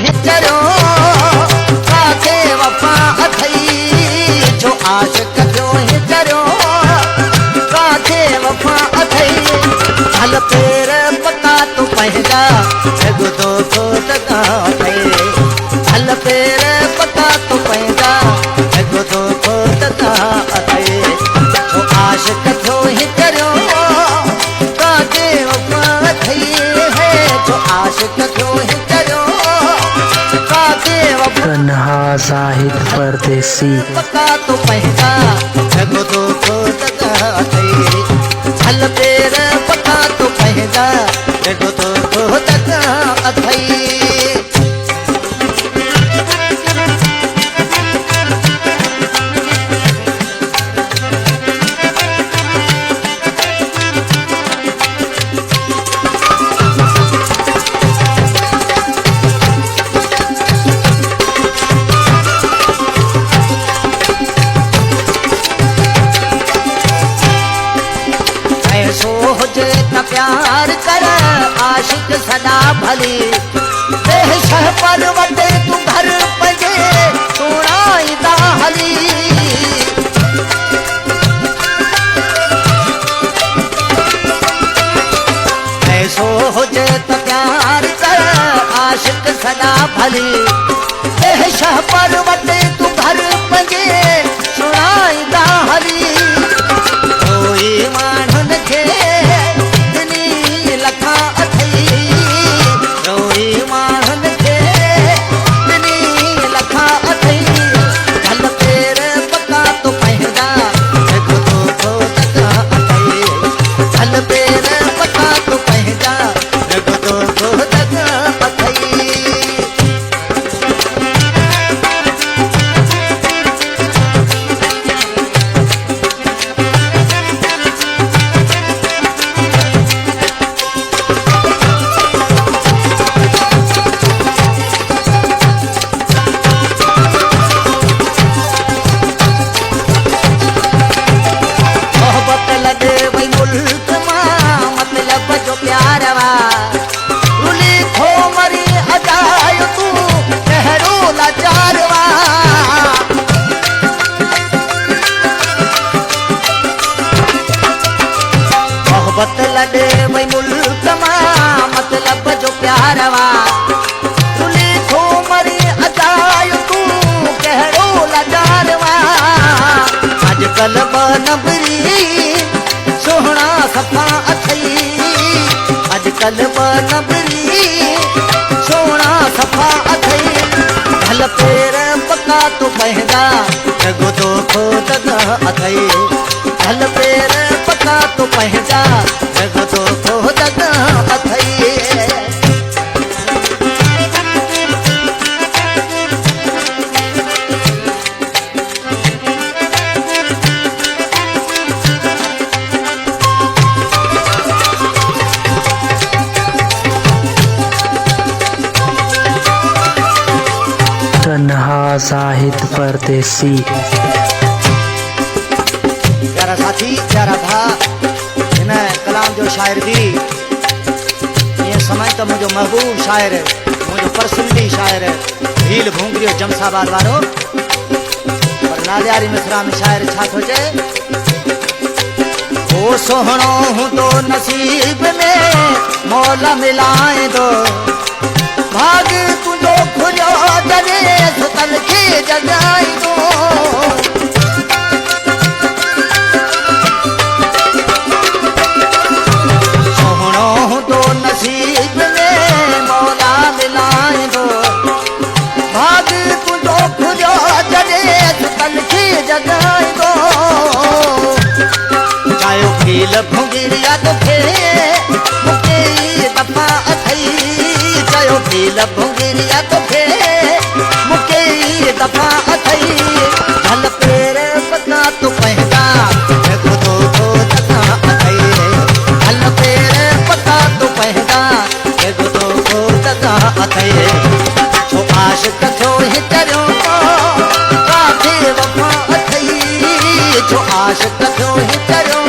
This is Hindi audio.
ही चरो काके वफा अथई जो आशिक जो ही चरो काके वफा अथई हल पेर पका तो पंहिंजा जग तो तका अथई हल पेर पका तो पंहिंजा जग तो तका अथई जो आशिक जो ही चरो काके वफा अथई है जो आशिक जो ही चरो काके वफा तन्हा जाहिद परदेसी पका तो पंहिंजा जग तो तका अथई हल पेर पका तो पंहिंजा जग तो तका अथई ऐसो हुजे त प्यार कर आशिक सदा भली बेशह पर्वत तू घर पजे सुनाई दा हली ऐसो हुजे त प्यार कर आशिक सदा भली बेशह पर्वत तू घर पजे सुनाई दा हली कोई माण्हुनि खे ॾिनी लखा अथई कोई माण्हुनि खे ॾिनी लखा अथई हल पेर पका तो पंहिंजा जग तो तका अथई हल पेर पका तो पंहिंजा जग तो तका अथई मोहब्बत लगे वही मुल्क मां मतलब जो प्यारवा रुली खो मरी अजायो तू कहो लाचारवा मोहब्बत लगे वही मुल्क मां मतलब जो प्यारवा रुली खो मरी अजायो तू कहो लाचारवा अजकल बनबरी सोहना सफा अथई अजकल बनबरी सोहना सफा अथई हल पेर पका तो पंहिंजा जग तो तका अथई हल पेर पका तो पंहिंजा जग तो तका अथई तन्हा जाहिद परदेसी प्यारा साथी प्यारा भा हिन कलाम जो शाइर भी ये समय तो मुझो महबूब शायर मुझो परसुल्ली शायर भील भूंगरियो जमसाबाद वारो और नादियारी मिसरा में शायर छा सोचे ओ सोहणो हूं तो नसीब में मौला मिलाए दो भाग तुझो खुलियो जने सुतल खे जगाई दो सोहणो हूं तो नसीब में मौला मिलाए दो भाग तुझो खुलियो जने सुतल खे जगाई दो चायो खेल भुंगिरिया तो खे मुके दफा अथई चायो खेल भुंगिरिया तो खे मुके दफा अथई हल पेर पका तो पंहिंजा जग तो तका अथई हल पेर पका तो पंहिंजा जग तो तका अथई जो आशिक जो ही चरो काके वफा अथई जो आशिक जो ही चरो